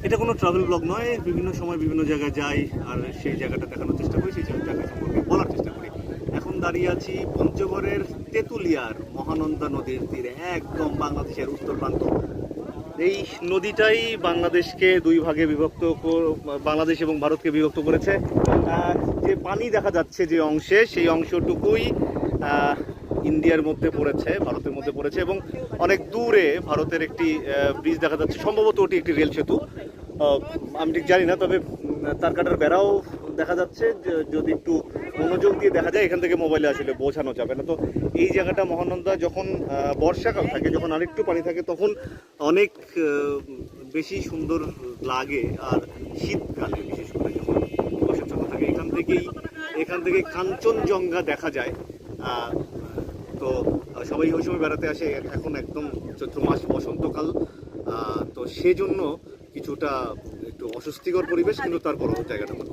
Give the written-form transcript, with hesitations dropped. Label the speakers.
Speaker 1: এটা কোনো travel blog নয়, বিভিন্ন সময় বিভিন্ন জায়গায় যাই আর সেই জায়গাটা দেখানোর চেষ্টা করি, সেই জায়গা সম্পর্কে বলার চেষ্টা করি। এখন দাঁড়িয়ে আছি পঞ্চগড়ের তেঁতুলিয়ার মহানন্দা নদীর তীরে, একদম বাংলাদেশের উত্তর প্রান্ত। এই নদীটাই বাংলাদেশকে দুই ভাগে বিভক্ত, বাংলাদেশ এবং ভারতকে বিভক্ত করেছে। যে পানি দেখা যাচ্ছে যে অংশে, সেই অংশটুকুই ইন্ডিয়ার মধ্যে পড়েছে, ভারতের মধ্যে পড়েছে, এবং অনেক দূরে ভারতের একটি ব্রিজ দেখা যাচ্ছে, সম্ভবত ওটি একটি রেল সেতু, আমি ঠিক জানি না, তবে তার কাটার বেড়াও দেখা যাচ্ছে। যদি একটু মনোযোগ দিয়ে দেখা যায়, এখান থেকে মোবাইলে আসলে বোঝানো যাবে না। তো এই জায়গাটা মহানন্দা যখন বর্ষাকাল থাকে, যখন আরেকটু পানি থাকে, তখন অনেক বেশি সুন্দর লাগে। আর শীতকালে বিশেষ করে যখন কুয়াশাচ্ছন্ন থাকে, এখান থেকে কাঞ্চনজঙ্ঘা দেখা যায়। তো সবাই ওই সময় বেড়াতে আসে। এখন একদম চৈত্র মাস, বসন্তকাল, তো সেজন্য কিছুটা একটু অস্বস্তিকর পরিবেশ, কিন্তু তারপরও জায়গাটা ভালো।